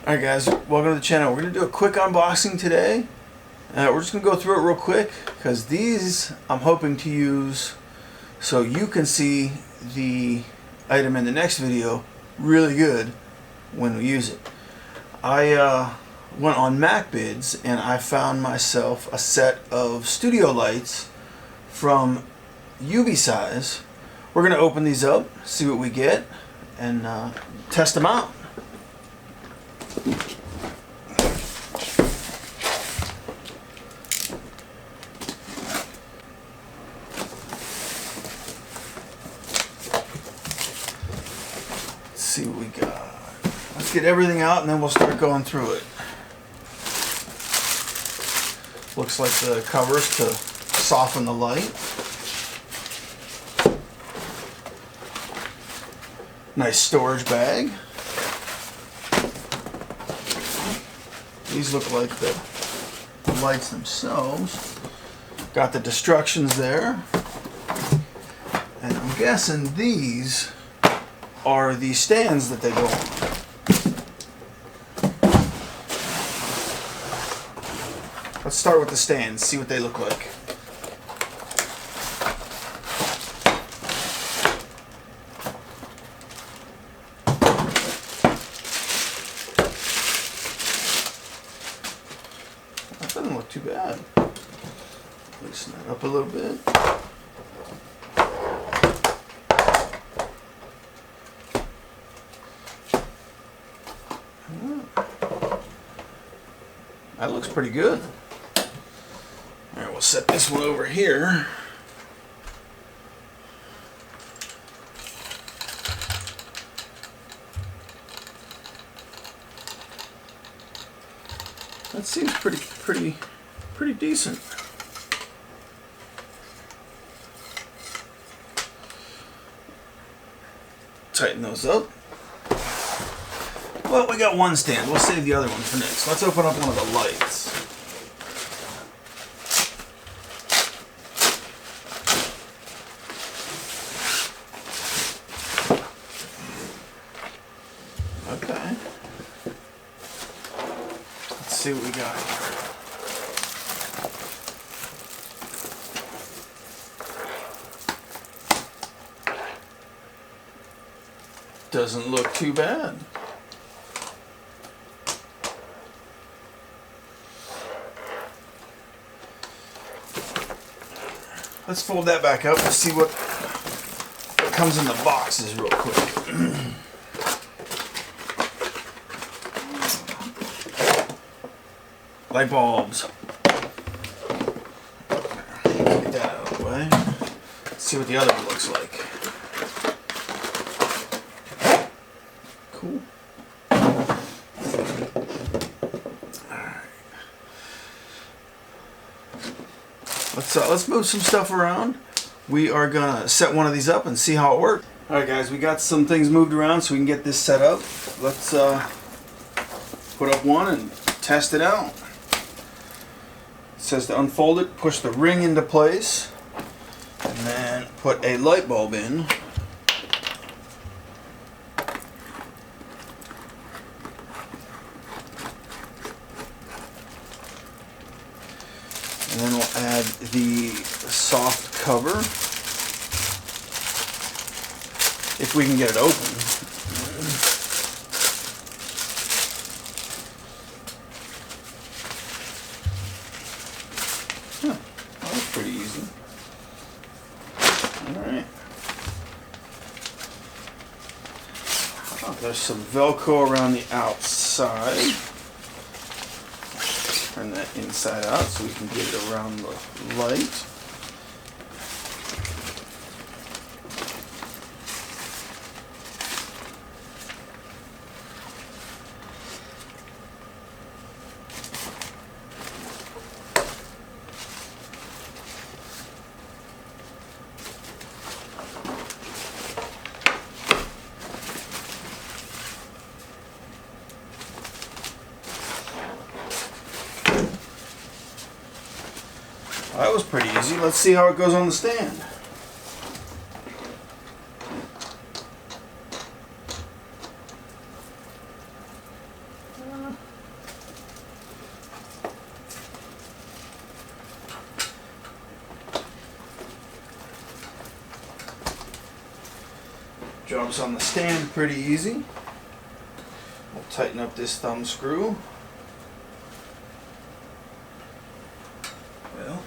Alright guys, welcome to the channel. We're going to do a quick unboxing today. We're just going to go through it real quick because these I'm hoping to use so you can see the item in the next video really good when we use it. I went on MacBids and I found myself a set of studio lights from UBeesize. We're going to open these up, see what we get, and test them out. Let's see what we got. Let's get everything out and then we'll start going through it. Looks like the covers to soften the light. Nice storage bag. These look like the lights themselves. Got the instructions there. And I'm guessing these are the stands that they go on. Let's start with the stands, see what they look like. That doesn't look too bad. Loosen that up a little bit. That looks pretty good. Alright, we'll set this one over here. That seems pretty decent. Tighten those up. Well, we got one stand. We'll save the other one for next. Let's open up one of the lights. Okay. Let's see what we got here. Doesn't look too bad. Let's fold that back up and see what comes in the boxes real quick. Light bulbs. Get that out of the way. Let's see what the other one looks like. Cool. Let's move some stuff around. We are gonna set one of these up and see how it works. Alright guys, we got some things moved around so we can get this set up. Let's put up one and test it out. It says to unfold it, push the ring into place, and then put a light bulb in. And then we'll add the soft cover, if we can get it open. Huh, that was pretty easy. Alright. Oh, there's some Velcro around the outside. Turn that inside out so we can get it around the light. That was pretty easy. Let's see how it goes on the stand. Drops on the stand pretty easy. We'll tighten up this thumb screw. Well,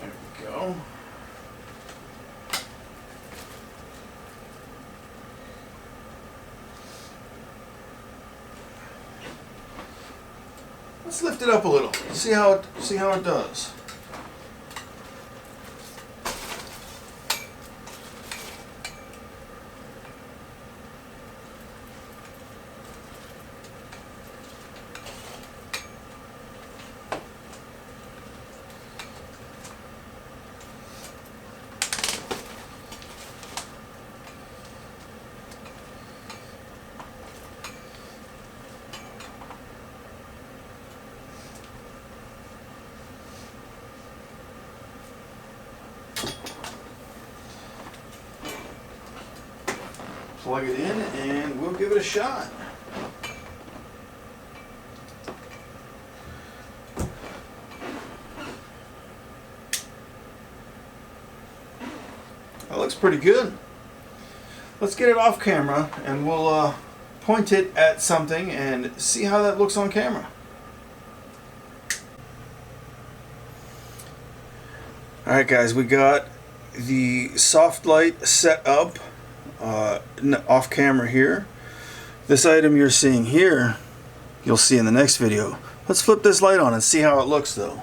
there we go. Let's lift it up a little. See how it does. Plug it in and we'll give it a shot. That looks pretty good. Let's get it off camera and we'll point it at something and see how that looks on camera. Alright guys, we got the soft light set up off camera here. This item you're seeing here, you'll see in the next video. Let's flip this light on and see how it looks though.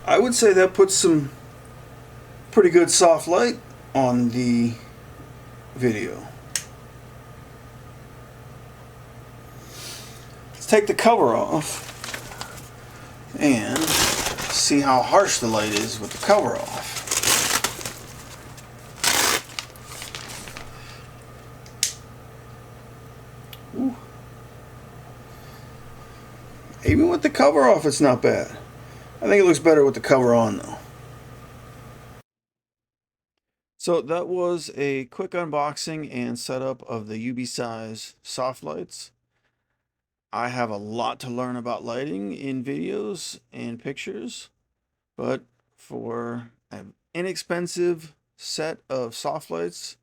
I would say that puts some pretty good soft light on the video. Let's take the cover off and see how harsh the light is with the cover off. Ooh. Even with the cover off, it's not bad. I think it looks better with the cover on though. So that was a quick unboxing and setup of the UBeesize soft lights. I have a lot to learn about lighting in videos and pictures, but for an inexpensive set of soft lights,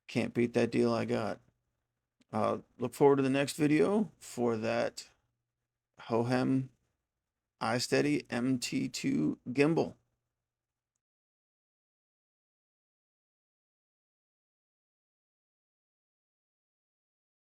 can't beat that deal I got. Look forward to the next video for that Hohem iSteady MT2 gimbal.